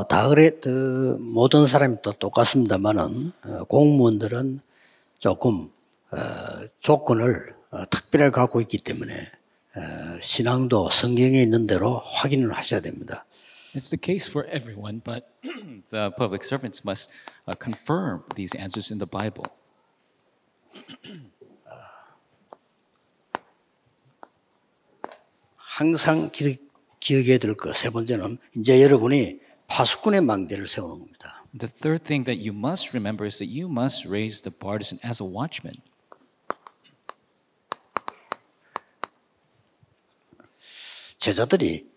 다 그래, 모든 사람이 또 똑같습니다만은, 공무원들은 조금, 조건을 특별하게 갖고 있기 때문에, 신앙도 성경에 있는 대로 확인을 하셔야 됩니다. It's the case for everyone, but the public servants must confirm these answers in the Bible. 항상 기억해야 될 것, 세 번째는 이제 여러분이 파수꾼의 망대를 세우는 겁니다. The third thing that you must remember is that you must raise the partisan as a watchman. 제자들이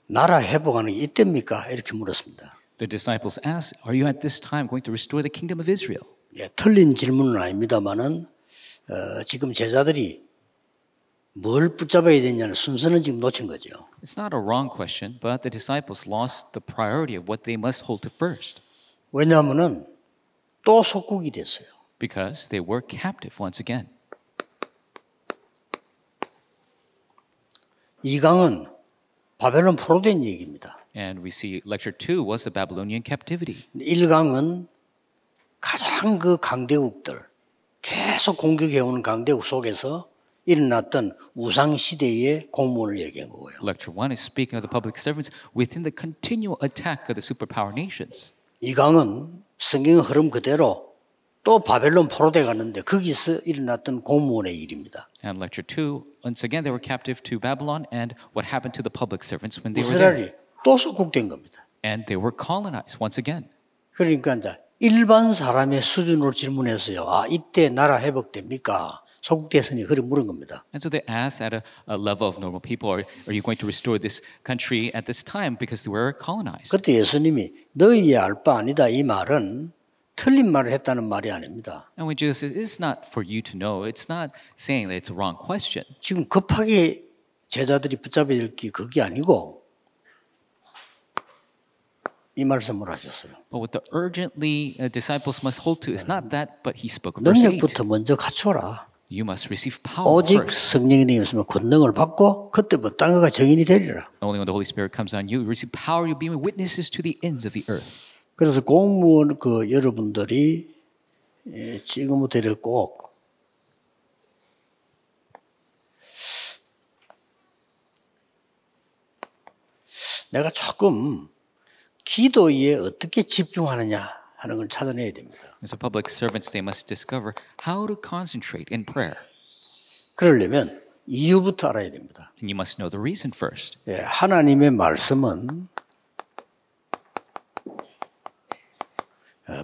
나라 회복하는 게 이때입니까? 이렇게 물었습니다. The disciples asked, "Are you at this time going to restore the kingdom of Israel?" 예, 틀린 질문은 아닙니다만은 지금 제자들이 뭘 붙잡아야 되냐는 순서는 지금 놓친 거죠. It's not a wrong question, but the disciples lost the priority of what they must hold to first. 왜냐하면은 또 속국이 됐어요. Because they were captive once again. 이 강은 바벨론 포로된 얘기입니다. And we see lecture 2 was the Babylonian captivity. 1강은 가장 그 강대국들 계속 공격해오는 강대국 속에서 일어났던 우상 시대의 공무원을 얘기한 거고요. Lecture 1 is speaking of the public servants within the continual attack of the superpower nations. 이 강은 성경 흐름 그대로 또 바벨론 포로돼 갔는데 거기서 일어났던 공무원의 일입니다. And lecture 2, once again they were captive to Babylon and what happened to the public servants when they were there. 이스라엘이 또 속국된 겁니다. And they were colonized once again. 그러니까 이제 일반 사람의 수준으로 질문해서요. 아, 이때 나라 회복됩니까? 속국됐으니 그렇게 물은 겁니다. And so they asked at a level of normal people, are you going to restore this country at this time because they were colonized? 그때 예수님이 너희의 알 바 아니다 이 말은 틀린 말을 했다는 말이 아닙니다. And when Jesus says, it's not for you to know, it's not saying that it's a wrong question. 지금 급하게 제자들이 붙잡아야 될 게 그게 아니고 이 말씀을 하셨어요. But what the urgently disciples must hold to is not that, but he spoke of verse 8. 능력부터 먼저 갖춰라. You must receive power 오직 first. 성령이 있으면 권능을 받고 그때부터 땅과 증인이 되리라. Only when the Holy Spirit comes on you, you receive power, you'll be witnesses to the ends of the earth. 그래서 공무원 여러분들이 지금부터 이렇게 꼭 내가 조금 기도에 어떻게 집중하느냐 하는 걸 찾아내야 됩니다. As a public servants, they must discover how to concentrate in prayer. 그러려면 이유부터 알아야 됩니다. And you must know the reason first. 예, 하나님의 말씀은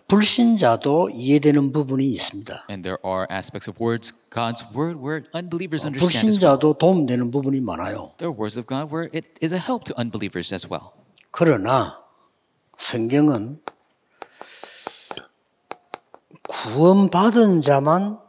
불신자도 이해되는 부분이 있습니다. And there are aspects of words, God's word, where unbelievers understand as well. 불신자도 도움되는 부분이 많아요. There are words of God where it is a help to unbelievers as well. 그러나 성경은 구원받은 자만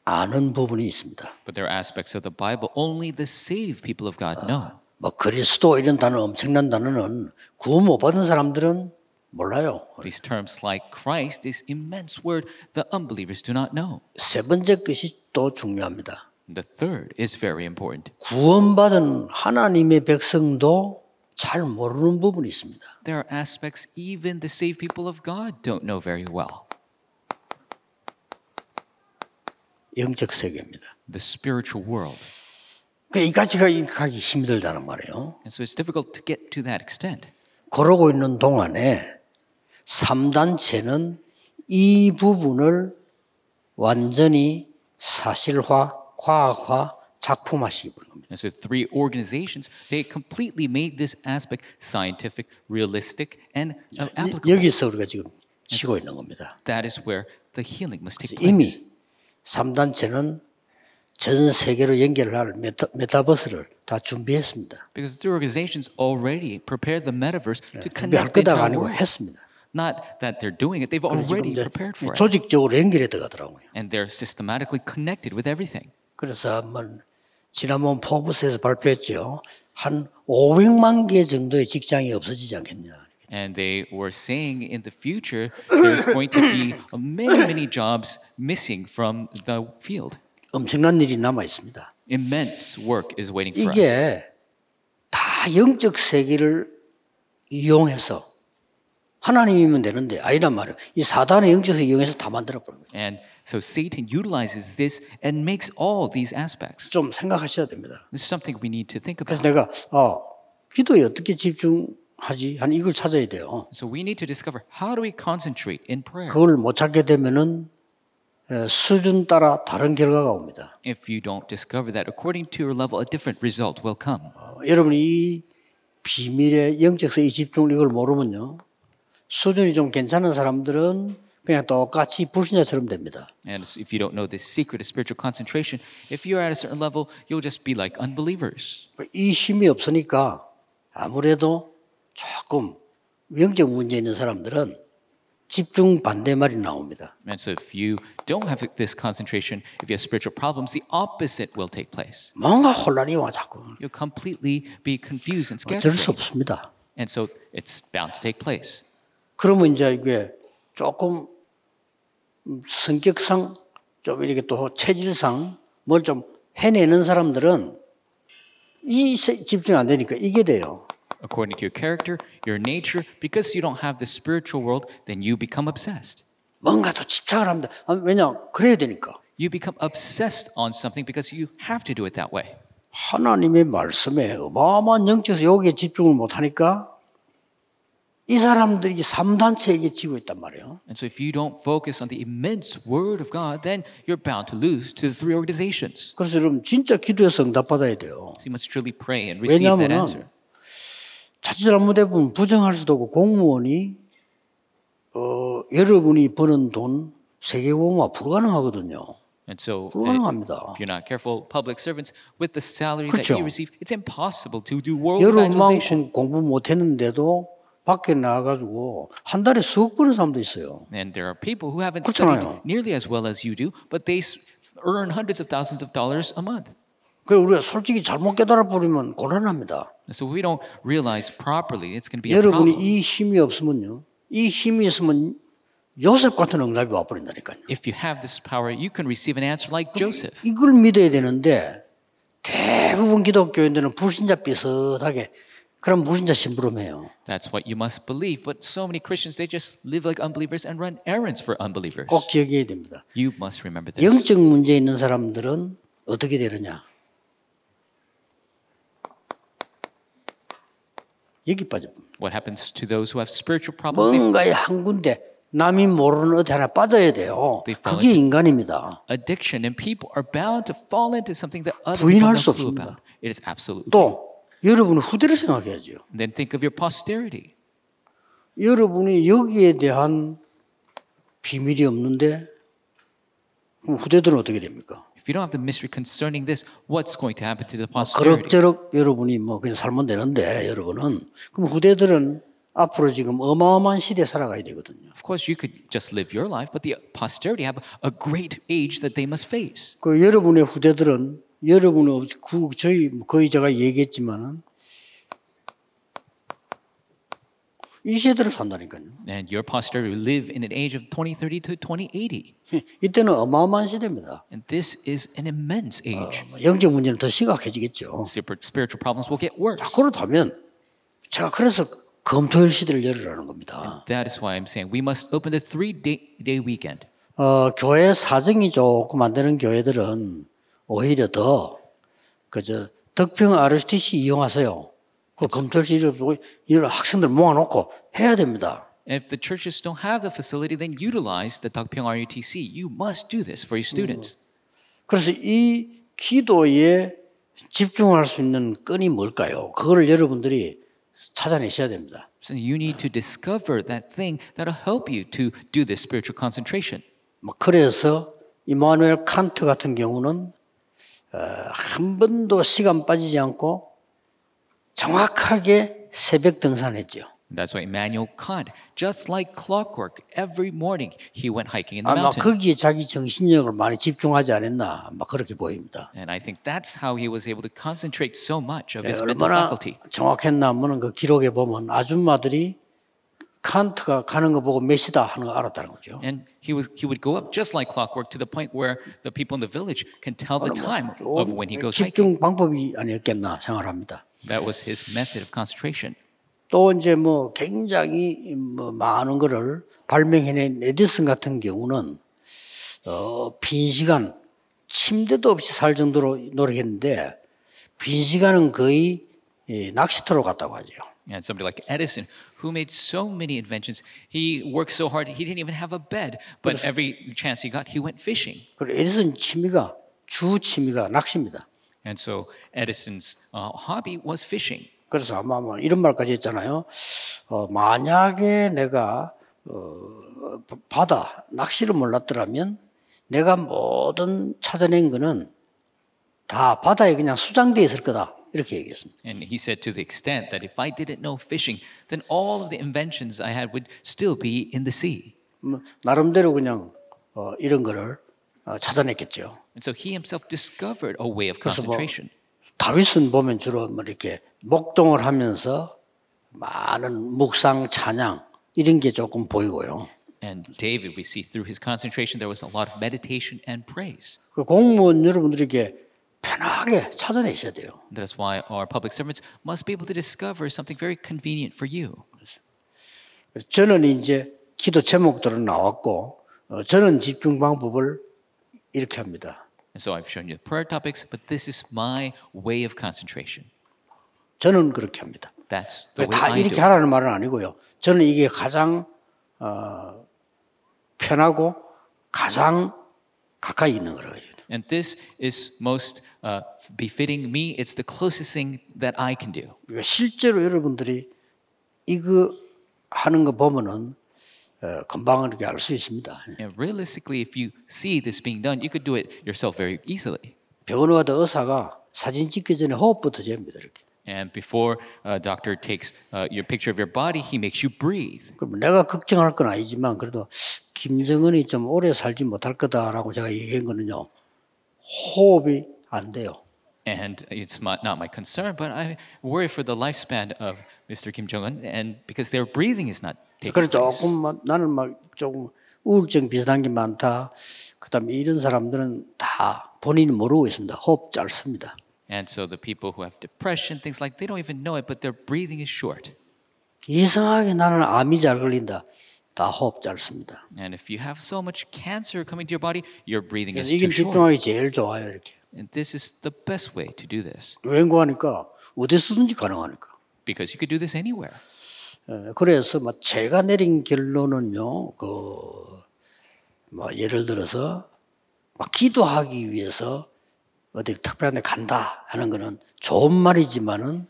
아는 부분이 있습니다. But there are aspects of the Bible only the saved people of God know. 뭐 그리스도 이런 단어 엄청난 단어는 구원 못 받은 사람들은 몰라요. These terms like Christ, this immense word, the unbelievers do not know. 세 번째 것이 또 중요합니다. The third is very important. 구원받은 하나님의 백성도 잘 모르는 부분이 있습니다. There are aspects even the saved people of God don't know very well. 영적 세계입니다. The spiritual world. 이까지 가기 힘들다는 말이에요. And so it's difficult to get to that extent. 그러고 있는 동안에 3단체는 이 부분을 완전히 사실화, 과학화, 작품화시키 부른 겁니다. And so three organizations, they completely made this aspect scientific, realistic, and applicable. 여기서 우리가 지금 치고 있는 겁니다. That is where the healing must take place. 이미 3단체는 전 세계로 연결할 메타버스를 다 준비했습니다. Because the three organizations already prepared the metaverse to 준비할 connect the 거다가 entire 아니고 world. 했습니다. Not that they're doing it, they've already prepared for it. 조직적으로 연결해 들어가더라고요. And they're systematically connected with everything. 그래서 한번 지난번 포브스에서 발표했죠. 한 500만 개 정도의 직장이 없어지지 않겠냐. And they were saying in the future there's going to be many jobs missing from the field. 엄청난 일이 남아 있습니다. Immense work is waiting for us. 이게 다 영적 세계를 이용해서 하나님이면 되는데 아니란 말이에요. 이 사단의 영적을 이용해서 다 만들어버린 거예요. And so Satan utilizes this and makes all these aspects. 좀 생각하셔야 됩니다. This is something we need to think 그래서 about. 내가 기도에 어떻게 집중하지? 한 이걸 찾아야 돼요. So we need to discover how do we concentrate in prayer. 그걸 못 찾게 되면은 수준 따라 다른 결과가 옵니다. If you don't discover that, according to your level, a different result will come. 여러분이 이 비밀의 영적서의 집중을 이걸 모르면요. 수준이 좀 괜찮은 사람들은 그냥 똑같이 불신자처럼 됩니다. And if you don't know this secret of spiritual concentration, if you're at a certain level, you'll just be like unbelievers. 이 힘이 없으니까 아무래도 조금 영적 문제 있는 사람들은 집중 반대말이 나옵니다. And so if you don't have this concentration, if you have spiritual problems, the opposite will take place. 뭔가 혼란이 와 자꾸. You'll completely be confused and 어쩔 수 scattered. 없습니다. And so it's bound to take place. 그러면 이제 이게 조금 성격상 좀 이렇게 또 체질상 뭘 좀 해내는 사람들은 이 집중이 안 되니까 이게 돼요. According to your character, your nature, because you don't have the spiritual world, then you become obsessed. 뭔가 더 집착을 합니다. 왜냐? 그래야 되니까. You become obsessed on something because you have to do it that way. 하나님의 말씀에 어마어마한 영적에서 여기에 집중을 못하니까 이 사람들이 3단체에게 지고 있단 말이에요. And so if you don't focus on the immense word of God, then you're bound to lose to the three organizations. 그래서 여러분 진짜 기도해서 응답받아야 돼요. So you must truly pray and receive that answer. 왜냐하면 자칫 보면 부정할 수도 없고 공무원이 여러분이 버는 돈 세계복음화 불가능하거든요. And so 불가능합니다. if you're not careful, public servants with the salary 그렇죠. that you receive, it's impossible to do world 여러분만큼 evangelization. 공부 못했는데도 밖에 나가가지고 한 달에 수억 버는 사람도 있어요. And there are people who haven't 그렇잖아요. studied nearly as well as you do, but they earn hundreds of thousands of dollars a month. 그래서 우리가 솔직히 잘못 깨달아 버리면 곤란합니다. So if we don't realize properly, it's going to be a 여러분이 problem. 이 힘이 없으면요. 이 힘이 있으면 요셉 같은 응답이 와버린다니까요. If you have this power, you can receive an answer like Joseph. 이걸 믿어야 되는데 대부분 기독교인들은 불신자 비슷하게 그럼 불신자 심부름해요. That's what you must believe. But so many Christians, they just live like unbelievers and run errands for unbelievers. 꼭 기억해야 됩니다. You must remember this. 영적 문제 있는 사람들은 어떻게 되느냐? 여기 빠져봅니다. What happens to those who have spiritual problems? 뭔가에 한 군데 남이 모르는 어디 하나 빠져야 돼요. 그게 인간입니다. Addiction and people are bound to fall into something that other people 부인할 have 수 no clue 없습니다. about. It is absolutely. 또 여러분의 후대를 생각해야죠. And then think of your posterity. 여러분이 여기에 대한 비밀이 없는데 그럼 후대들은 어떻게 됩니까? If you don't have the mystery concerning this, what's going to happen to the posterity? 그럭저럭 여러분이 그냥 살면 되는데 여러분은 그럼 후대들은 앞으로 지금 어마어마한 시대에 살아가야 되거든요. Of course, you could just live your life, but the posterity have a great age that they must face. 그 여러분의 후대들은 여러분의 저희 거의 제가 얘기했지만은 이 시대를 산다니까요. And your posterity will live in an age of 2030 to 2080. 이때는 어마어마한 시대입니다. And this is an immense age. 영적 문제는 더 심각해지겠죠. Spiritual problems will get worse. 그렇다면 제가 그래서 금토일 시대를 열으라는 겁니다. That is why I'm saying we must open the 3-day weekend. 교회 사정이 조금 안 되는 교회들은 오히려 더 그저 덕평 RUTC 이용하세요. 그 금토일 시대를 보고 이런 학생들 모아놓고 해야 됩니다. If the churches don't have the facility, then utilize the Dakpyeong RUTC. You must do this for your students. 그래서 이 기도에 집중할 수 있는 끈이 뭘까요? 그거를 여러분들이 찾아내셔야 됩니다. So you need to discover that thing that'll help you to do this spiritual concentration. 그래서 이마누엘 칸트 같은 경우는 한 번도 시간 빠지지 않고 정확하게 새벽 등산했죠. That's why Immanuel Kant, just like clockwork, every morning he went hiking in the 아마 mountain. 거기에 자기 정신력을 많이 집중하지 않았나 막 그렇게 보입니다. And I think that's how he was able to concentrate so much of his mental 얼마나 faculty. 정확했나 하면 그 기록에 보면 아줌마들이 칸트가 가는 거 보고 몇 시다 하는 거 알았다는 거죠. And he would go up just like clockwork to the point where the people in the village can tell the time of when he goes hiking. 집중 방법이 아니었겠나 생각합니다. That was his method of concentration. 또 이제 뭐 굉장히 뭐 많은 거를 발명해낸 에디슨 같은 경우는 빈 시간 침대도 없이 살 정도로 노력했는데 빈 시간은 거의 낚시터로 갔다고 하죠. And somebody like Edison, who made so many inventions, he worked so hard, he didn't even have a bed. But every chance he got, he went fishing. 그리고 에디슨 주 취미가 낚시입니다. And so Edison's hobby was fishing. 그래서 아마 이런 말까지 했잖아요. 만약에 내가 바다 낚시를 몰랐더라면 내가 모든 찾아낸 거는 다 바다에 그냥 수장되어 있을 거다. 이렇게 얘기했습니다. And he said to the extent that if I didn't know fishing, then all of the inventions I had would still be in the sea. 나름대로 그냥 이런 거를 찾아냈겠죠. And so he himself discovered a way of concentration. 다윗은 보면 주로 이렇게 목동을 하면서 많은 묵상, 찬양 이런 게 조금 보이고요. And David, we see through his concentration, there was a lot of meditation and praise. 공무원 여러분들에게 편하게 찾아내셔야 돼요. That's why our public servants must be able to discover something very convenient for you. 저는 이제 기도 제목들은 나왔고 저는 집중 방법을 이렇게 합니다. And so I've shown you the prayer topics, but this is my way of concentration. 저는 그렇게 합니다. That's the way 다 I do 이렇게 it. 하라는 말은 아니고요. 저는 이게 가장 편하고 가장 가까이 있는 거라고요. And this is most befitting me. It's the closest thing that I can do. 실제로 여러분들이 이거 하는 거 보면은 금방 이렇게 알 수 있습니다. And realistically, if you see this being done, you could do it yourself very easily. 병원에 가도 의사가 사진 찍기 전에 호흡부터 잽니다. 이렇게. And before a doctor takes your picture of your body, he makes you breathe. 그럼 내가 걱정할 건 아니지만 그래도 김정은이 좀 오래 살지 못할 거다라고 제가 얘기한 거는요. 호흡이 안 돼요. And it's not my concern, but I worry for the lifespan of Mr. Kim Jong-un, and because their breathing is not taking 그래서 place. 조금 나는 막 조금 우울증 비슷한 게 많다. 그다음에 이런 사람들은 다 본인이 모르고 있습니다. 호흡 짧습니다. And so the people who have depression, things like they don't even know it, but their breathing is short. 이상하게 나는 암이 잘 걸린다. 다 호흡 짧습니다. And if you have so much cancer coming to your body, your breathing is 이게 too short. 집중하기 제일 좋아요. 이렇게. And this is the best way to do this. 웬거하니까 어디서든지 가능하니까. Because you could do this anywhere. 그래서 제가 내린 결론은요. 예를 들어서 기도하기 위해서 어디 특별한 데 간다 하는 거는 좋은 말이지만은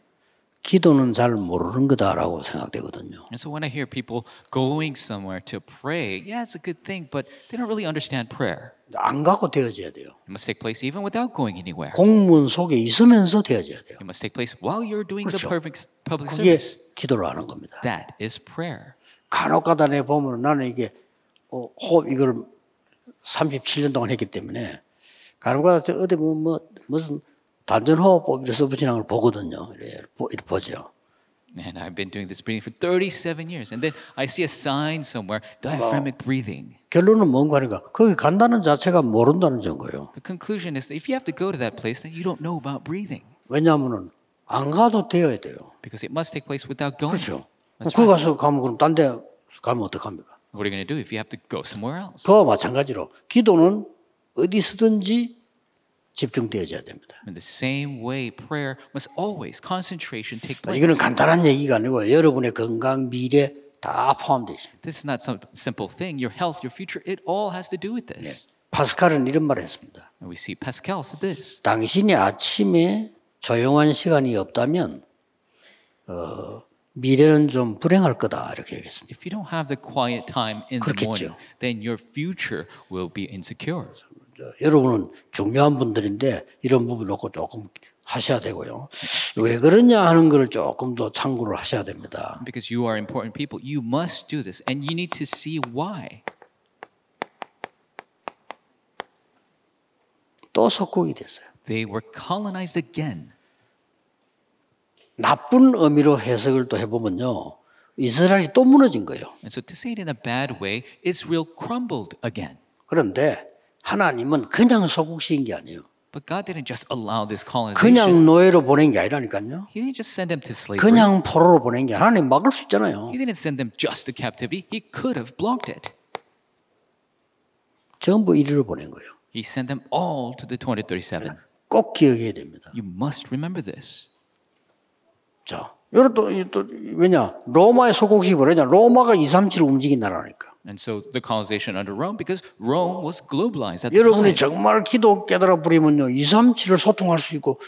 기도는 잘 모르는 거다라고 생각되거든요. And so when I hear people going somewhere to pray, yeah, it's a good thing, but they don't really understand prayer. 안 가고 되어져야 돼요. It must take place even without going anywhere. 공문 속에 있으면서 되어져야 돼요. It must take place while you're doing the perfect public 그게 service. 기도를 하는 겁니다. That is prayer. 간혹가다 내 보면 나는 이게 호흡 이걸 37년 동안 했기 때문에 간혹가다 어디 무슨 단전호흡법 이렇게 써붙이는 걸 보거든요. 이렇게 보죠. And I've been doing this breathing for 37 years. And then I see a sign somewhere, diaphragmatic breathing. 결론은 뭔가 하니까 거기 간다는 자체가 모른다는 증거예요. The conclusion is that if you have to go to that place, then you don't know about breathing. 왜냐하면은 안 가도 되어야 돼요. Because it must take place without going. 그렇죠. That's 거기 right. 가서 가면 그럼 딴 데 가면 어떡합니까? What are you going to do if you have to go somewhere else? 그와 마찬가지로 기도는 어디서든지 집중되어져야 됩니다. In the same way, prayer must always concentration take place. 이거는 간단한 얘기가 아니고 여러분의 건강, 미래 다 포함되어 있습니다. This is not some simple thing. Your health, your future, it all has to do with this. 파스칼은 이런 말을 했습니다. And we see Pascal said this. 당신이 아침에 조용한 시간이 없다면 미래는 좀 불행할 거다 이렇게 얘기했습니다. If you don't have the quiet time in the morning, 그렇겠죠. then your future will be insecure. 여러분은 중요한 분들인데 이런 부분 놓고 조금 하셔야 되고요. 왜 그러냐 하는 걸 조금 더 참고를 하셔야 됩니다. Because you are important people, you must do this, and you need to see why. 또 석국이 됐어요. They were colonized again. 나쁜 의미로 해석을 또 해보면요. 이스라엘이 또 무너진 거예요. And so to say it in a bad way, Israel crumbled again. 그런데 하나님은 그냥 석국시킨 게 아니에요. But God didn't just allow this colonization. 그냥 노예로 보낸 게 아니라니까요. He didn't just send them to slavery. 그냥 포로로 보낸 게 하나님 막을 수 있잖아요. He didn't send them just to captivity. He could have blocked it. 전부 이리로 보낸 거예요. He sent them all to the 237. 꼭 기억해야 됩니다. You must remember this. 자, 여러 또 왜냐? 로마의 소국식이 뭐냐? 로마가 237을 움직인 나라니까. And so the colonization under Rome, because Rome was globalized at the 여러분이 time. 정말 기도 깨달아 버리면요, 237을 소통할 수 있고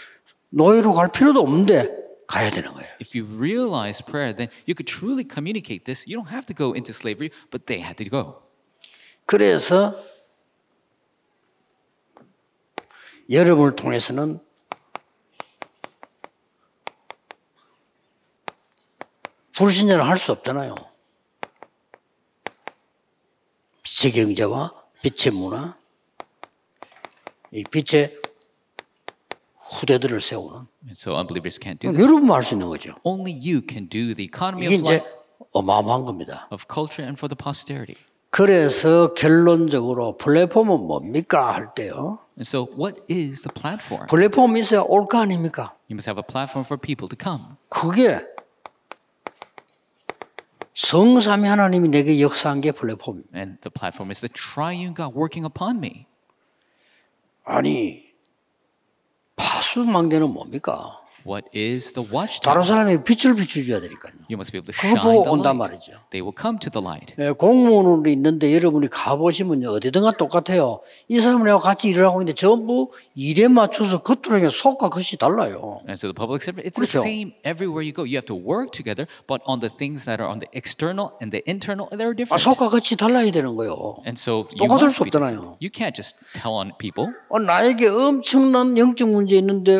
노예로 갈 필요도 없는데 가야 되는 거예요. If you realize prayer, then you could truly communicate this. You don't have to go into slavery, but they had to go. 그래서 여러분을 통해서는 불신자를 할 수 없잖아요. 빛의 경제와 빛의 문화, 이 빛의 후대들을 세우는. And so unbelievers can't do this. 여러분만 할 수 있는 거죠. Only you can do the economy 이게 of 이제 life, 어마어마한 겁니다. of culture, and for the posterity. 그래서 결론적으로 플랫폼은 뭡니까 할 때요. And so what is the platform? 플랫폼이 있어야 올 거 아닙니까? You must have a platform for people to come. 그게 성삼위 하나님이 내게 역사한 게 플랫폼입니다. And the platform is the triune God working upon me. 아니 파수망대는 뭡니까? What is the watchtower? 다른 사람에게 빛을 비춰줘야 되니까요. You must be able to 그거 shine 보고 the 온단 light. 말이죠. They will come to the light. 공무원으로 있는데 여러분이 가보시면요 어디든가 똑같아요. 이 사람하고 같이 일을 하고 있는데 전부 일에 맞춰서 겉으로 속과 겉이 달라요. And so the public sector, it's 그렇죠. the same everywhere you go. You have to work together, but on the things that are on the external and the internal, they're different. 속과 겉이 달라야 되는 거예요. And so you 똑같을 must 수 be 없잖아요. different. You can't just tell on people. 나에게 엄청난 영적 문제 있는데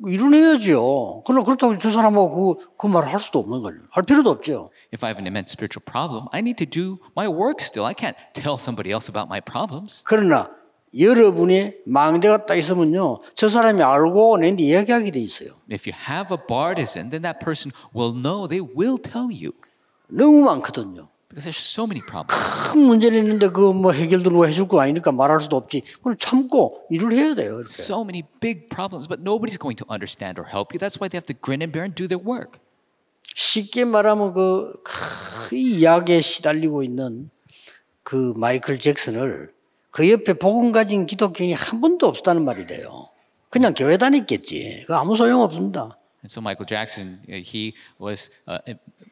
일을 해야죠. 그러나 그렇다고 저 사람하고 그 말을 할 수도 없는 거예요. 할 필요도 없죠. If I have an immense spiritual problem, I need to do my work still. I can't tell somebody else about my problems. 그러나 여러분이 망대가 딱 있으면요. 저 사람이 알고 내한테 이야기하게 돼 있어요. If you have a partisan, then that person will know. They will tell you. 너무 많거든요. Because there's so many problems. 큰 문제는 있는데 그 뭐 해결도 누가 해줄 거 아니니까 말할 수도 없지. 그럼 참고 일을 해야 돼요. 이렇게. So many big problems, but nobody's going to understand or help you. That's why they have to grin and bear and do their work. 쉽게 말하면 그 약에 시달리고 있는 그 마이클 잭슨을 그 옆에 복음 가진 기독교인이 한 번도 없었다는 말이 돼요. 그냥 교회 다녔겠지. 그 아무 소용 없습니다. And so Michael Jackson, he was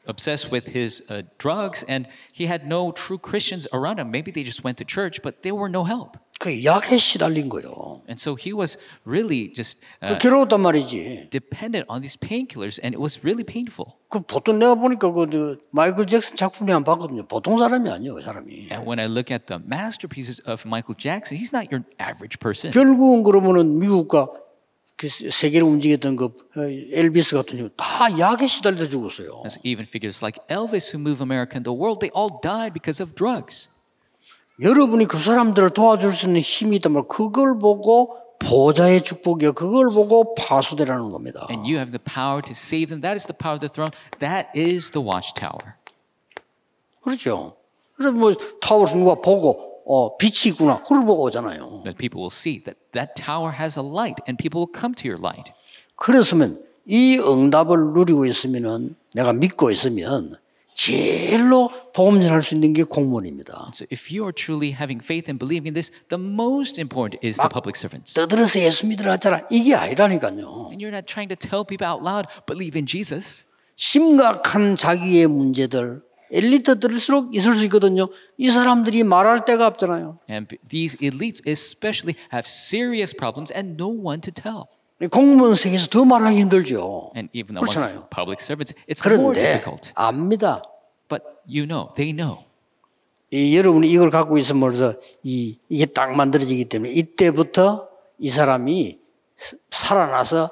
obsessed with his drugs, and he had no true Christians around him. Maybe they just went to church, but they were no help. 그 약에 시달린 거요. And so he was really just 괴로웠단 말이지. dependent on these painkillers, and it was really painful. 그 보통 내가 보니까 그 마이클 잭슨 작품이 한 봤거든요. 보통 사람이 아니에요, 그 사람이. And when I look at the masterpieces of Michael Jackson, he's not your average person. 결국은 그러면은 미국과 그 세계를 움직였던 그 엘비스 같은 경우 다 약에 시달려 죽었어요. And so even figures like Elvis, who moved America and the world, they all died because of drugs. 여러분이 그 사람들을 도와줄 수 있는 힘이 있다면 그걸 보고 보좌의 축복이요. 그걸 보고 파수대라는 겁니다. And you have the power to save them. That is the power of the throne. That is the watchtower. 그렇죠. 그래서 뭐 타워에서 누가 보고 빛이 있구나. 그걸 보고 오잖아요. That people will see that that tower has a light, and people will come to your light. 그랬으면 이 응답을 누리고 있으면은 내가 믿고 있으면 제일로 복음 전할 수 있는 게 공무원입니다. So if you are truly having faith and believing in this, the most important is the public servants. 떠들어서 예수 믿으라 하잖아. 이게 아니라니까요. And you're not trying to tell people out loud, believe in Jesus. 심각한 자기의 문제들 엘리트들일수록 있을 수 있거든요. 이 사람들이 말할 데가 없잖아요. And these elites especially have serious problems and no one to tell. 공무원 세계에서 더 말하기 힘들죠. And even amongst 그렇잖아요. public servants, it's more 그런데 difficult. 압니다. But you know, they know. 여러분이 이걸 갖고 있으면서 이게 딱 만들어지기 때문에 이때부터 이 사람이 살아나서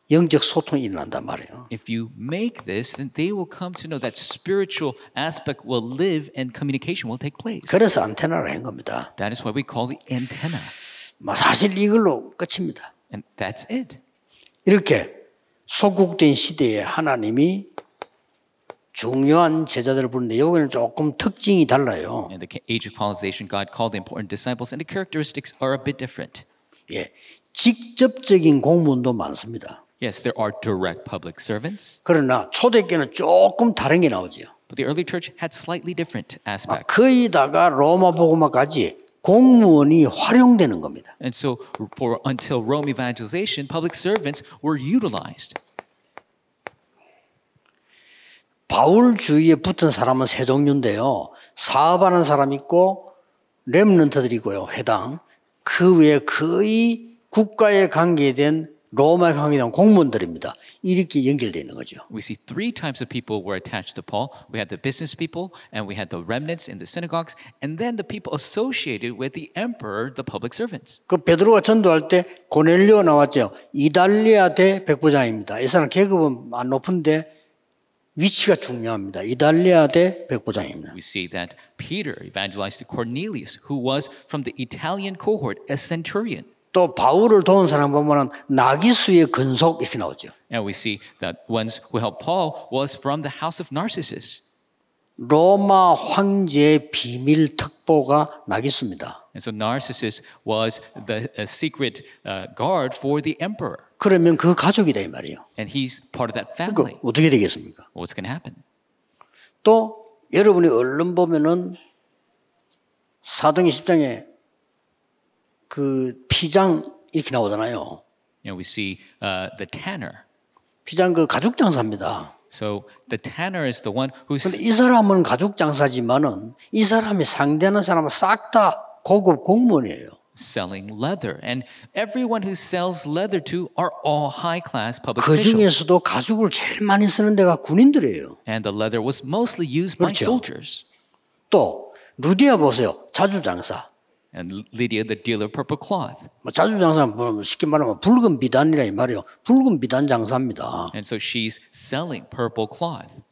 영적 소통이 일어난단 말이에요. If you make this, then they will come to know that spiritual aspect will live and communication will take place. 그래서 안테나를 한 겁니다. That is why we call the antenna. 사실 이걸로 끝입니다. And that's it. 이렇게 소국된 시대에 하나님이 중요한 제자들을 부르는데 여기는 조금 특징이 달라요. In the age of colonization, God called the important disciples, and the characteristics are a bit different. 예, 직접적인 공무원도 많습니다. Yes, there are direct public servants, 그러나 초대교회는 조금 다른 게 나오지요. but the early church had slightly different aspects. 거의다가 로마 복음화까지 공무원이 활용되는 겁니다. And so until Rome evangelization, public servants were utilized. 바울 주위에 붙은 사람은 세 종류인데요. 사업하는 사람 있고 렘넌트들이 있고요. 회당. 그 외에 거의 국가에 관계된 로마에 관계된 공무원들입니다. 이렇게 연결되어 있는 거죠. We see three types of people were attached to Paul. We had the business people, and we had the remnants in the synagogues, and then the people associated with the emperor, the public servants. 그 베드로가 전도할 때 고넬료 나왔죠. 이달리아 대 백부장입니다. 이 사람 계급은 안 높은데 위치가 중요합니다. 이달리아 대 백부장입니다. We see that Peter evangelized to Cornelius, who was from the Italian cohort, a centurion. 또 바울을 도운 사람 보면은 나기수의 근속 이렇게 나오죠. And we see that ones who helped Paul was from the house of Narcissus. 로마 황제의 비밀 특보가 나기수입니다. And so Narcissus was the secret guard for the emperor. 그러면 그 가족이다 이 말이에요. And he's part of that 그러니까 family. 어떻게 되겠습니까? What's going to happen? 또 여러분이 언론 보면은 사도행 10장에 그 피장 이렇게 나오잖아요. And we see the tanner. 피장 그 가죽 장사입니다. So the tanner is the one who's. 근데 이 사람은 가죽 장사지만은 이 사람이 상대하는 사람은 싹 다 고급 공무원이에요. Selling leather, and everyone who sells leather to are all high-class public 그 officials. 중에서도 가죽을 제일 많이 쓰는 데가 군인들이에요. And the leather was mostly used by 그렇죠. soldiers. 또 루디아 보세요. 자주 장사. And Lydia, the dealer of purple cloth. 자주 장사는 쉽게 말하면 붉은 비단이라 이 말이에요. 붉은 비단 장사입니다. And so she's selling purple cloth.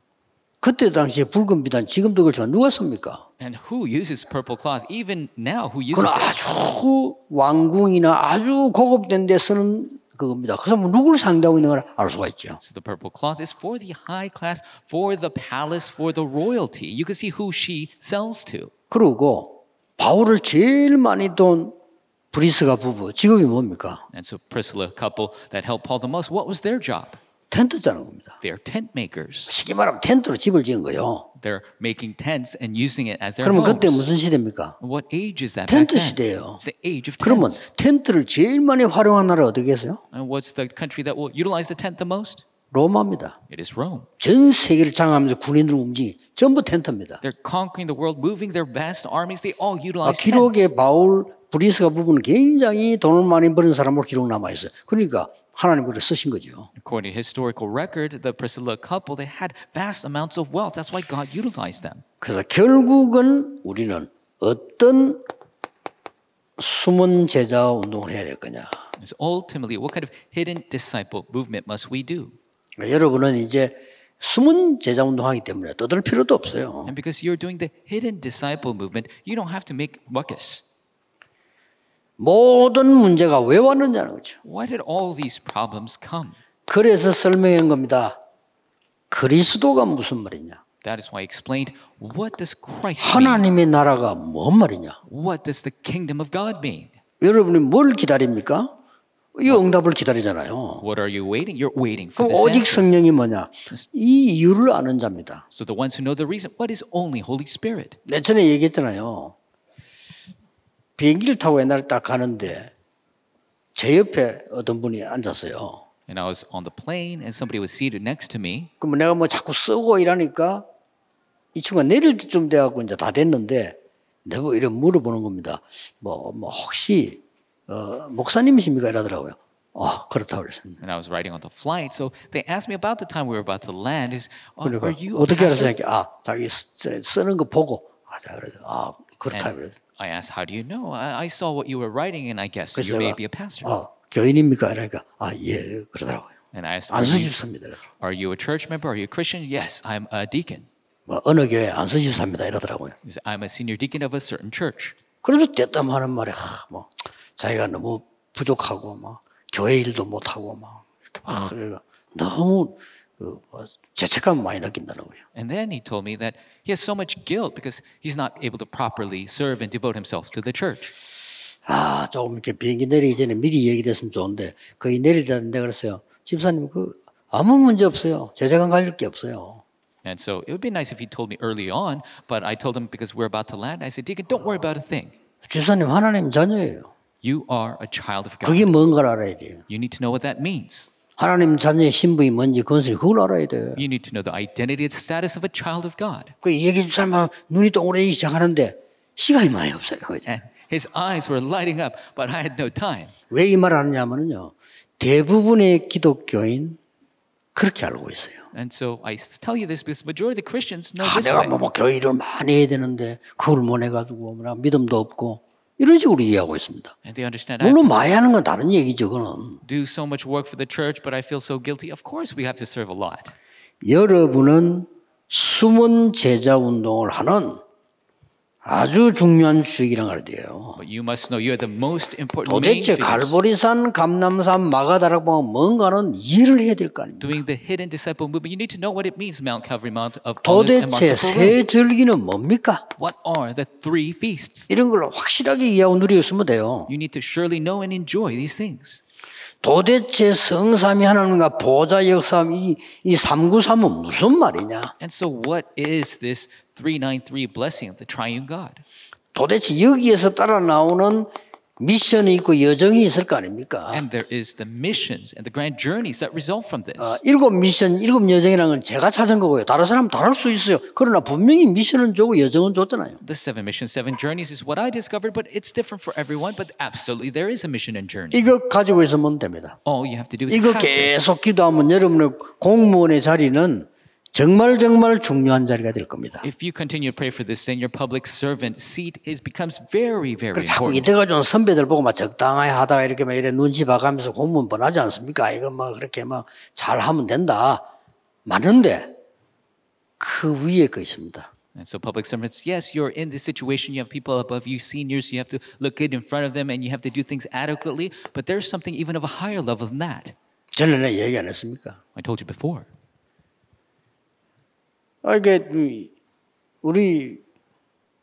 그때 당시에 붉은 비단 지금도 그렇지만 누가 씁니까? And who uses purple cloth? Even now, who uses 그건 it? 아주 왕궁이나 아주 고급된 데 쓰는 그겁니다. 그래서 뭐 누구를 상대하고 있는 걸 알 수가 있죠. So the purple cloth is for the high class, for the palace, for the royalty. You can see who she sells to. 그리고 바울을 제일 많이 돈 브리스가 부부 직업이 뭡니까? And so Priscilla, couple that helped Paul the most, what was their job? 텐트 짜는 겁니다. They're tent makers. 쉽게 말하면 텐트로 집을 지은 거예요. They're making tents and using it as their 그러면 homes. 그때 무슨 시대입니까? What age is that back 텐트 then? 시대예요. It's the age of 그러면 tents. 텐트를 제일 많이 활용한 나라 어디 계세요? And what's the country that will utilize the tent the most? 로마입니다. It is Rome. 전 세계를 장악하면서 군인들 움직이 전부 텐트입니다. They're conquering the world, moving their vast armies. They all utilize tents. 기록에 바울 브리스가 부부는 굉장히 돈을 많이 버는 사람으로 기록 남아 있어요. 그러니까 하나님 그를 쓰신 거죠. According to historical record, the Priscilla couple, they had vast amounts of wealth. That's why God utilized them. 그래서 결국은 우리는 어떤 숨은 제자 운동을 해야 될 거냐. So ultimately, what kind of hidden disciple movement must we do? 여러분은 이제 숨은 제자 운동하기 때문에 떠들 필요도 없어요. And because you're doing the hidden disciple movement, you don't have to make ruckus. 모든 문제가 왜 왔느냐는 거죠. Why did all these problems come? 그래서 설명한 겁니다. 그리스도가 무슨 말이냐? That is why I explained, what does Christ mean? 하나님의 나라가 뭔 말이냐? What does the kingdom of God mean? 여러분이 뭘 기다립니까? 이 응답을 기다리잖아요. What are you waiting? You're waiting for 그 this 오직 answer. 성령이 뭐냐? 이 이유를 아는 자입니다. So the ones who know the reason, what is only Holy Spirit? 내 전에 얘기했잖아요. 비행기를 타고 옛날에 딱 가는데 제 옆에 어떤 분이 앉았어요. And I was on the plane and somebody was seated next to me. 그러면 내가 뭐 자꾸 쓰고 이러니까 이 친구가 내릴 때쯤 돼갖고 이제 다 됐는데 내가 이런 물어보는 겁니다. 뭐 혹시 목사님이십니까? 이러더라고요. 그렇다고 그랬습니다. And I was riding on the flight, so they asked me about the time we were about to land. Is 그러니까 are you a 어떻게 pastor? 알았어요? 자기 쓰는 거 보고 자 그래서 그렇다고 그랬어요. I asked, how do you know? I saw what you were writing, and I guess 그래서 you may 내가 be a pastor. 교인입니까? 그러니까 예 그러더라고요. And I asked, 안수집사입니다. are you a church member? Are you a Christian? Yes, I'm a deacon. 어느 교회 안수집사입니다. 이러더라고요. He said, I'm a senior deacon of a certain church. 그래서 때땀하는 말에 자기가 너무 부족하고 교회 일도 못 하고 이렇게 너무 죄책감 많이 느낀다는 거예요. And then he told me that he has so much guilt because he's not able to properly serve and devote himself to the church. 조금 이렇게 비행기 내리기 전에 미리 얘기됐으면 좋은데 거의 내리다는데 그랬어요. 집사님 아무 문제 없어요. 제재관 가질 게 없어요. And so it would be nice if he told me early on, but I told him because we're about to land, I said, Deacon, don't worry about a thing. 집사님 하나님 자녀예요. You are a child of God. 그게 뭔가를 알아야 돼요. You need to know what that means. 하나님 자녀의 신분이 뭔지 그걸 알아야 돼요. You need to know the identity and status of a child of God. 그 얘기 사람 눈이 동그래지기 시작하는데 시간이 많이 없어요. And his eyes were lighting up, but I had no time. 왜 이 말을 하느냐면요. 대부분의 기독교인 그렇게 알고 있어요. And so I tell you this because majority of the Christians know this 내가 way. 뭐 교회 일을 많이 해야 되는데 그걸 못 해가지고 믿음도 없고 이런 식으로 이해하고 있습니다. And they understand I 물론 많이 하는 건 다른 얘기죠. 그거는. do so much work for the church, but I feel so guilty. Of course we have to serve a lot. 여러분은 숨은 제자 운동을 하는 아주 중요한 주역이라는 걸 돼요. But you must know you're the most important main 도대체 figures. 갈보리산, 감남산, 마가다락 보면 뭔가는 이해를 해야 될 거 아닙니까? Doing the hidden disciple movement, you need to know what it means, Mount Calvary, Mount of Olives, and Mount 도대체 of 세 절기는 뭡니까? What are the three feasts? 이런 걸 확실하게 이해하고 누리고 있으면 돼요. You need to surely know and enjoy these things. 도대체 성삼위 하나님과 보좌 역사함 이 393은 무슨 말이냐? And so what is this 393 blessing of the triune God? 도대체 여기에서 따라 나오는 미션이 있고 여정이 있을 거 아닙니까? And there is the missions and the grand journeys that result from this. 7미션, 7여정이라는 건 제가 찾은 거고요. 다른 사람은 다를 수 있어요. 그러나 분명히 미션은 주고 여정은 줬잖아요. The 7 missions, 7 journeys is what I discovered, but it's different for everyone. But absolutely there is a mission and journey. 이거 가지고 있으면 됩니다. All you have to do is 이거 have this. 계속 기도하면 여러분의 공무원의 자리는 정말 중요한 자리가 될 겁니다. If you continue to pray for this, then your public servant seat becomes very, very 자꾸 important. 이때가 좀 선배들 보고 막 적당하게 하다가 이렇게 막 이래 눈치 봐가면서 공무원 뻔하지 않습니까? 이거 막 그렇게 막 잘하면 된다. 맞는데 그 위에 거 있습니다. And so public servants, yes, you're in this situation. You have people above you, seniors. You have to look good in front of them and you have to do things adequately. But there's something even of a higher level than that. 전에 얘기 안 했습니까? I told you before. 이게 우리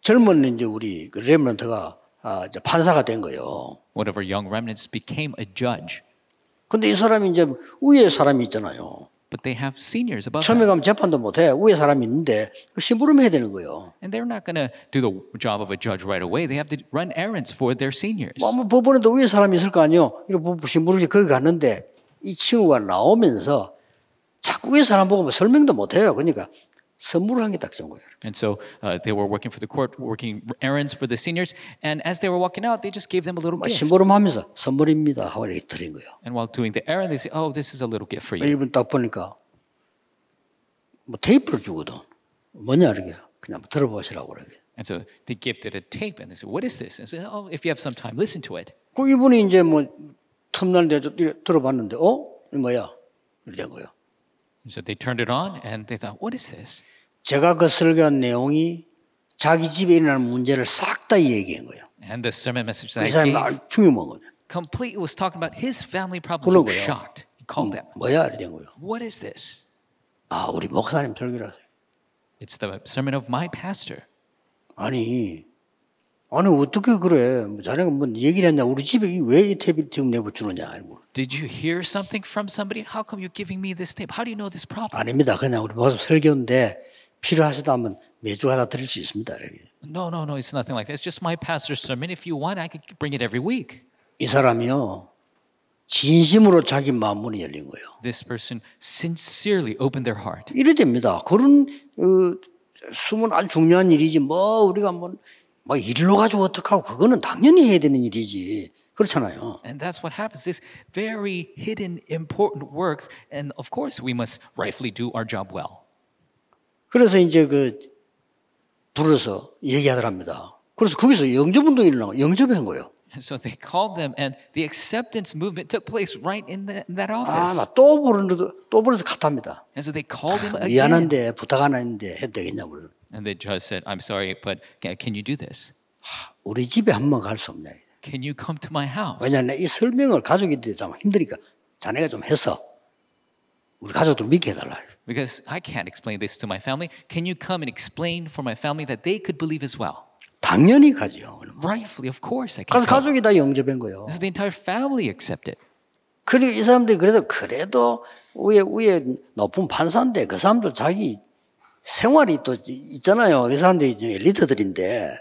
젊은 이제 우리 그 렘넌트가 이제 판사가 된 거예요. One of our young remnants became a judge. 근데 이 사람이 이제 위에 사람이 있잖아요. But they have seniors above 처음에 them. 가면 재판도 못해. 위에 사람이 있는데 심부름해야 되는 거예요. And they're not going to do the job of a judge right away. They have to run errands for their seniors. 뭐 법원에도 위에 사람이 있을 거 아니에요. 이렇게 심부름이 거기 갔는데 이 친구가 나오면서 자꾸 위에 사람 보고 설명도 못해요. 그러니까 선물을 한 게 딱 좋은 거예요. And so they were working for the court, working errands for the seniors. And as they were walking out, they just gave them a little gift. 심부름하면서 선물입니다 하고 이렇게 드린 거예요. And while doing the errand, they say, "Oh, this is a little gift for you." 이분 딱 보니까 뭐 테이프를 주거든. 뭐냐 이렇게 그냥 들어보시라고 그러게. And so they gifted a tape, and they said, "What is this?" And said, "Oh, if you have some time, listen to it." 그 이분이 이제 뭐 틈날인데 들어봤는데 이 뭐야 이런 거예요. So they turned it on, and they thought, "What is this?" 제가 그 설교한 내용이 자기 집에 일어나는 문제를 싹 다 얘기한 거예요. And the sermon message that 이 I 사람이 gave 충격 먹은 거예요. completely was talking about his family problems. 그런 He was 거예요. shocked. He called them. 뭐야 이런 거예요. What is this? 우리 목사님 설교라서. It's the sermon of my pastor. 아니 어떻게 그래? 자네가 뭐 얘기를 했냐? 우리 집에 왜 이 탭을 지금 내버주느냐? Did you hear something from somebody? How come you're giving me this tape? How do you know this problem? 아닙니다. 그냥 우리 목사 설교인데 필요하시다면 매주 하나 드릴 수 있습니다. 이렇게. No, it's nothing like that. It's just my pastor's sermon. If you want, I could bring it every week. 이 사람이요 진심으로 자기 마음문이 열린 거예요. This person sincerely opened their heart. 이래 됩니다. 그런 숨은 아주 중요한 일이지. 뭐 우리가 뭐 일로 가지고 어떡하고 그거는 당연히 해야 되는 일이지. 그렇잖아요. And that's what happens. This very hidden, important work, and of course, we must rightfully do our job well. 그래서 이제 불러서 얘기하더랍니다. 그래서 거기서 영접운동이 일어나고 영접한 거예요. And so they called them, and the acceptance movement took place right in that office. 또 부르서 갔답니다. And so they called him again. 미안한데 부탁 하나 했는데 해도 되겠냐고. And the judge said, "I'm sorry, but can you do this? 우리 집에 한 번 갈 수 없냐. Can you come to my house?" 왜냐하면 이 설명을 가족인데 참 힘드니까 자네가 좀 해서 우리 가족들 믿게 해달라. Because I can't explain this to my family. Can you come and explain for my family that they could believe as well? 당연히 가죠. Rightfully, of course, I 가서 can go. 가족이 다 영접한 거예요. So the entire family accepted. 그리고 이 사람들이 그래도 위에 높은 판사인데 그 사람들 자기 생활이 또 있잖아요. 이 사람들이 이제 엘리트들인데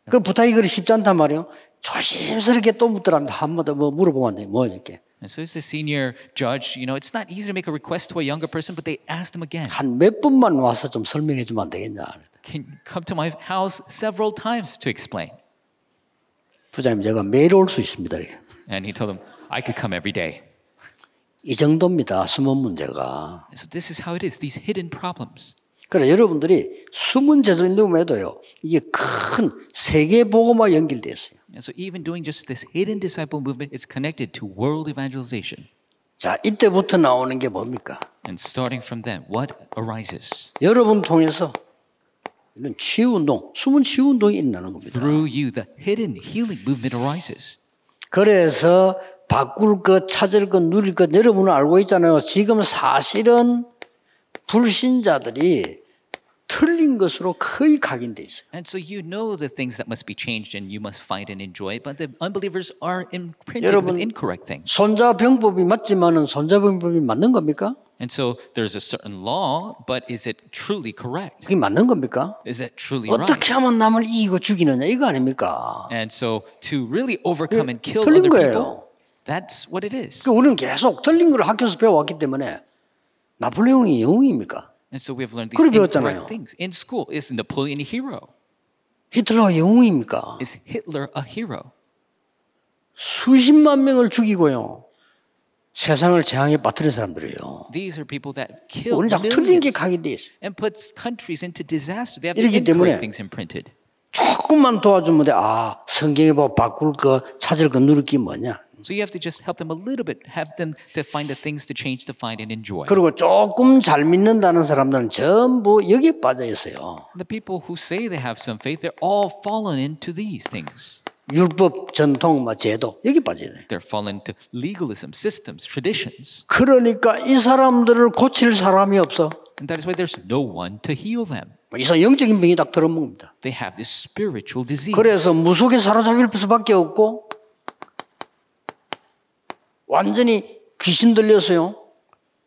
그 부탁이 그리 쉽지 않단 말이에요. 조심스럽게 또 묻더랍니다. 한 번 더 뭐 물어보면 안 돼. 뭐 이렇게. And so as the senior judge, it's not easy to make a request to a younger person, but they asked him again. 한 몇 번만 와서 좀 설명해 주면 안 되겠냐. Can you come to my house several times to explain? 부장님 제가 매일 올 수 있습니다. And he told him, I could come every day. 이 정도입니다. 숨은 문제가. And so this is how it is, these hidden problems. 그래 여러분들이 숨은 제도인도에도요. 이게 큰 세계복음화 연결되어 있어요. And so even doing just this hidden disciple movement is connected to world evangelization. 자, 이때부터 나오는 게 뭡니까? And starting from then, what arises? 여러분 통해서 이런 치유운동, 숨은 치유운동이 일어나는 겁니다. Through you, the hidden healing movement arises. 그래서 바꿀 것, 찾을 것, 누릴 것 여러분은 알고 있잖아요. 지금 사실은 불신자들이 틀린 것으로 거의 각인돼 있어요. And so you know the things that must be changed and you must find and enjoy, but the unbelievers are imprinted 여러분, with incorrect things. 손자병법이 맞지만은 손자병법이 맞는 겁니까? And so there's a certain law, but is it truly correct? 그게 맞는 겁니까? Is that truly right? 어떻게 하면 남을 이기고 죽이느냐 이거 아닙니까? And so to really overcome and kill 틀린 other 거예요. people, that's what it is. 우리는 계속 틀린 걸 학교에서 배워왔기 때문에 나폴레옹이 영웅입니까? And so we have learned these 그걸 incorrect 배웠잖아요. things. In school, is Napoleon a hero? 히틀러가 영웅입니까? Is Hitler a hero? 수십만 명을 죽이고요. 세상을 재앙에 빠뜨린 사람들이에요. These are people that kill 우리는 자꾸 틀린 게 millions 각인돼 있어요. and puts countries into disaster. They have 이렇기 때문에 incorrect things imprinted. 조금만 도와주면 돼. 아, 성경에 뭐 바꿀 거, 찾을 거, 누릴 게 뭐냐. So you have to just help them a little bit, have them to find the things to change, to find and enjoy. 그리고 조금 잘 믿는다는 사람들은 전부 여기에 빠져 있어요. The people who say they have some faith, they're all fallen into these things. 율법, 전통, 제도 여기 빠져야 돼. They're fallen into legalism, systems, traditions. 그러니까 이 사람들을 고칠 사람이 없어. And that is why there's no one to heal them. 이상 영적인 병이 딱 들어온 겁니다. They have this spiritual disease. 그래서 무속에 사로잡힐 수밖에 없고 완전히 귀신 들려서요.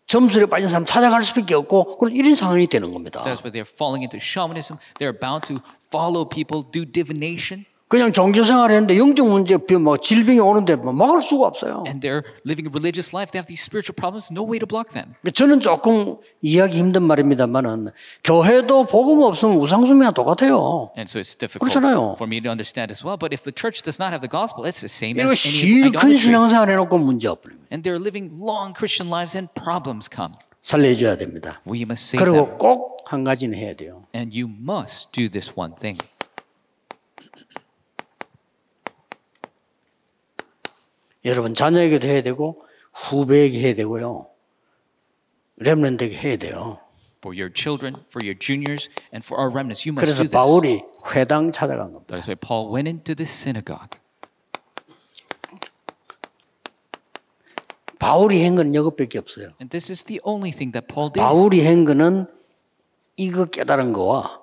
점술에 빠진 사람 찾아갈 수밖에 없고 그런 이런 상황이 되는 겁니다. That's why they're falling into shamanism. They're bound to follow people, do divination. 그냥 종교생활을 했는데 영적 문제, 질병이 오는데 막을 수가 없어요. And they're living a religious life. They have these spiritual problems. No way to block them. 저는 조금 이해하기 힘든 말입니다만은 교회도 복음 없으면 우상숭배와 똑같아요. And so it's difficult 그렇잖아요. for me to understand as well. But if the church does not have the gospel, it's the same 이거 as any 실큰 idolatry. 신앙생활 해놓고 문제 없어요. And they're living long Christian lives and problems come. 살려줘야 됩니다. We must save 그리고 them. 꼭 한 가지는 해야 돼요. And you must do this one thing. 여러분 자녀에게도 해야 되고 후배에게 해야 되고요. 렘넌트에게 해야 돼요. For your children, for your juniors, and for our remnants, you must 그래서 do this. 바울이 회당 찾아간 겁니다. That is why Paul went into the synagogue. 바울이 한 건 이것밖에 없어요. And this is the only thing that Paul did. 바울이 한 거는 이거 깨달은 거와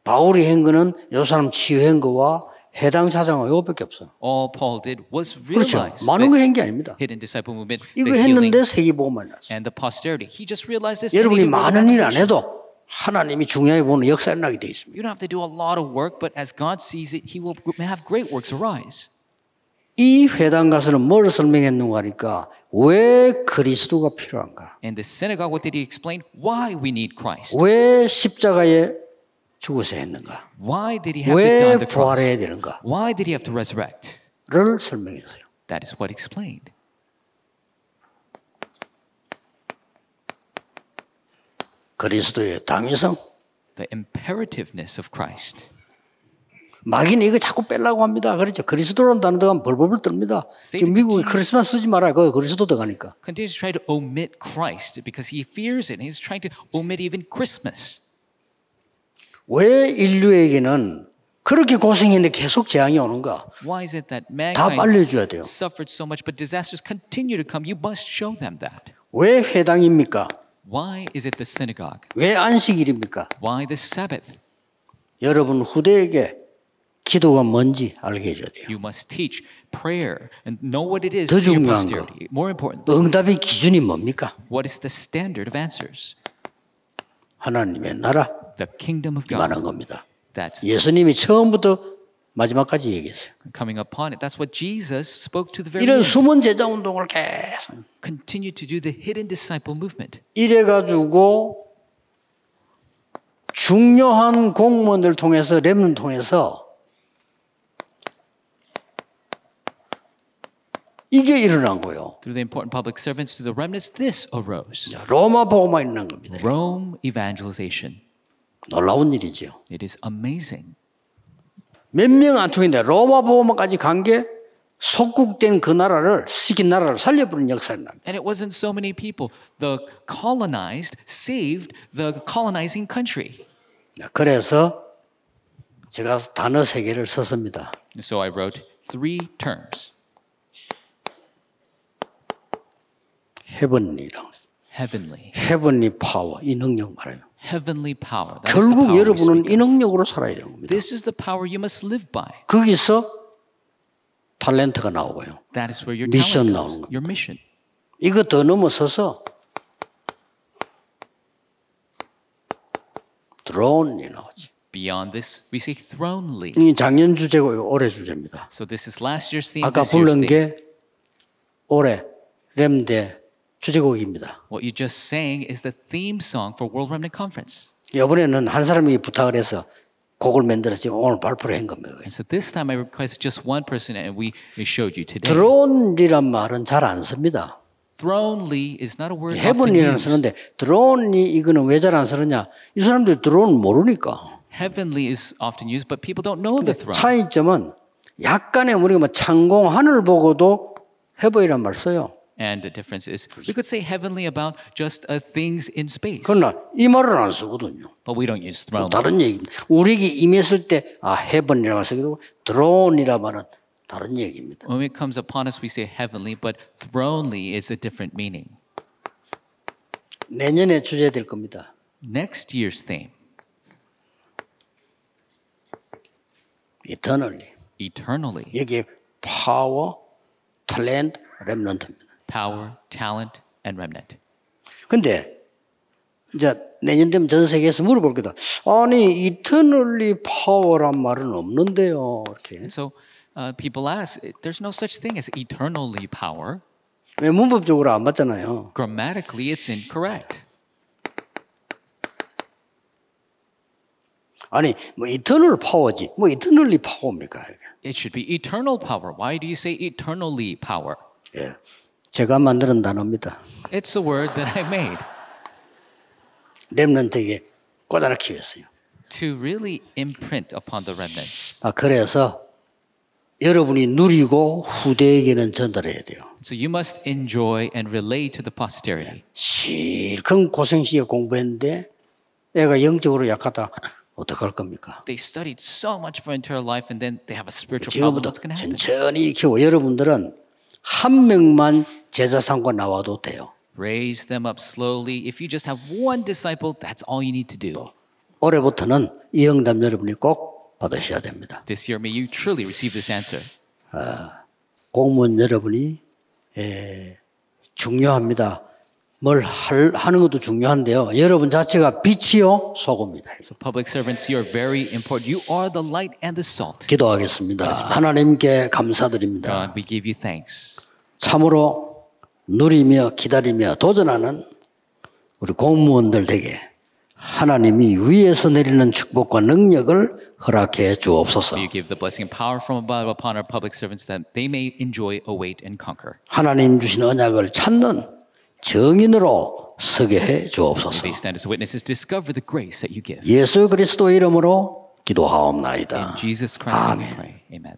바울이 한 거는 이 사람 치유한 거와 해당 찾아간 거 이것밖에 없어요. All Paul did was 그렇죠. realize 많은 거 the 한 게 아닙니다. hidden disciple movement, 이거 the healing, 했는데 세계복음만 났어요. and the posterity. He just realized this. 여러분이 and he did 많은 일 안 realization. 해도 하나님이 중요하게 보는 역사가 나게 돼 있습니다. You don't have to do a lot of work, but as God sees it, He will have great works arise. 이 회당 가서는 뭘 설명했는가 하니까 왜 그리스도가 필요한가? In the synagogue, what did he explain? Why we need Christ. 왜 십자가에 죽어서 했는가? Why did he have to die 왜 on the cross? 부활해야 되는가? Why did he have to resurrect? 를 설명했어요. That is what explained. 그리스도의 당위성. The imperativeness of Christ. 마귀는 이거 자꾸 빼려고 합니다. 그렇죠. 그리스도라는 단어 들어가면 벌벌벌 뜹니다. 지금 미국이 크리스마스 쓰지 마라. 그거 그리스도 들어가니까. Continues to try to omit Christ because he fears it. He's trying to omit even Christmas. 왜 인류에게는 그렇게 고생했는데 계속 재앙이 오는가? Why is it that 다 mankind 알려줘야 돼요. suffered so much, but disasters continue to come? You must show them that. 왜 회당입니까? Why is it the synagogue? 왜 안식일입니까? Why the Sabbath? 여러분 후대에게 기도가 뭔지 알게 해줘야 돼요. You must teach prayer and know what it is 더 to your 중요한 거. posterity. More important, 응답의 기준이 뭡니까? what is the standard of answers? 하나님의 나라 The kingdom of God. 말한 겁니다. That's 예수님이 처음부터 마지막까지 얘기했어요. coming upon it. That's what Jesus spoke to the very 이런 end. 숨은 제자 운동을 계속 Continue to do the hidden disciple movement. 이래가지고 중요한 공무원들 통해서 렘넌트 통해서 이게 일어난 거예요. Through the important public servants, to the remnants, this arose. 로마 복음화 일어난 겁니다. Rome Evangelization. 놀라운 일이죠. It is amazing. 몇 명 안 통했는데 로마 복음화까지 간 게 속국된 그 나라를 시킨 나라를 살려버린 역사는 납니다. And it wasn't so many people. The colonized saved the colonizing country. 그래서 제가 단어 3개를 썼습니다. So I wrote 3 terms. 헤븐리라고. Heavenly. 헤븐리 파워, 이 능력 말해요. Heavenly power. That is the 결국 power we 여러분은 speak 이 능력으로 살아야 되는 겁니다. This is the power you must live by. 거기서 탤런트가 나오고요. That is where your 미션 talent 나오는 goes. 겁니다. Your mission. 이거 더 넘어서서 드론이 나오지. Beyond this, we say thronely. 이 작년 주제고 올해 주제입니다. So this is last year's theme. 아까 This year's 부른 theme. 게 올해 렘대 주제곡입니다. What you just sang is the theme song for World Remnant Conference. 이번에는 한 사람이 부탁을 해서 곡을 만들어 지금 오늘 발표를 한 겁니다. And so this time I requested just one person, and we showed you today. 드론이란 말은 잘 안 씁니다. Thronely is not a word often 헤븐이라는 used. 쓰는데 드론이 이거는 왜 잘 안 쓰느냐? 이 사람들이 드론을 모르니까. Heavenly is often used, but people don't know the throne. 차이점은 약간의 우리가 뭐 창공 하늘 보고도 헤븐이란 말 써요. And the difference is we could say heavenly about just things in space, 그러나 이 말을 안 쓰거든요. but we don't use throne. 다른 얘기입니다. 우리에게 임했을 때 헤븐이라는 말 쓰기도 하고 드론이란 말은 다른 얘기입니다. When it comes upon us, we say heavenly, but thronely is a different meaning. 내년에 주제 될 겁니다. Next year's theme, Eternally. eternally. 여기 파워, 탤런트, 렘넌트입니다. Power, talent, and remnant. 근데 이제 내년 되면 전 세계에서 물어볼 거다. 아니 eternally 파워란 말은 없는데요. 이렇게. So people ask, there's no such thing as eternally power. 왜 문법적으로 안 맞잖아요. Grammatically, it's incorrect. 아니 뭐 eternal 파워지. 뭐 eternally 파워입니까? 이렇게. It should be eternal power. Why do you say eternally power? 예. 제가 만드는 단어입니다. It's a word that I made 렘넌트에게 꽂아넣기 위해서요. to really imprint upon the remnants. 그래서 여러분이 누리고 후대에게는 전달해야 돼요. So you must enjoy and relay to the posterity. 실컷 고생시에 공부했는데 애가 영적으로 약하다. 어떡할 겁니까? They studied so much for entire life and then they have a spiritual problem. 지금부터 What's going to happen? 천천히 키워. 여러분들은 한 명만 제자 삼고 나와도 돼요. Raise them up slowly. If you just have one disciple, that's all you need to do. 올해부터는 이 응답 여러분이 꼭 받으셔야 됩니다. This year, may you truly receive this answer. 공무원 여러분이 중요합니다. 뭘 하는 것도 중요한데요. 여러분 자체가 빛이요 소금입니다. So public servants, you are very important. You are the light and the salt. 기도하겠습니다. 하나님께 감사드립니다. God, we give you thanks. 참으로 누리며 기다리며 도전하는 우리 공무원들 되게 하나님이 위에서 내리는 축복과 능력을 허락해 주옵소서. You give the blessing and power from above upon our public servants that they may enjoy, await, and conquer. 하나님 주신 언약을 찾는 정인으로 서게 해 주옵소서. They stand as witnesses, discover the grace that you give. 예수 그리스도 이름으로 기도하옵나이다. In Jesus Christ's name we pray. Amen.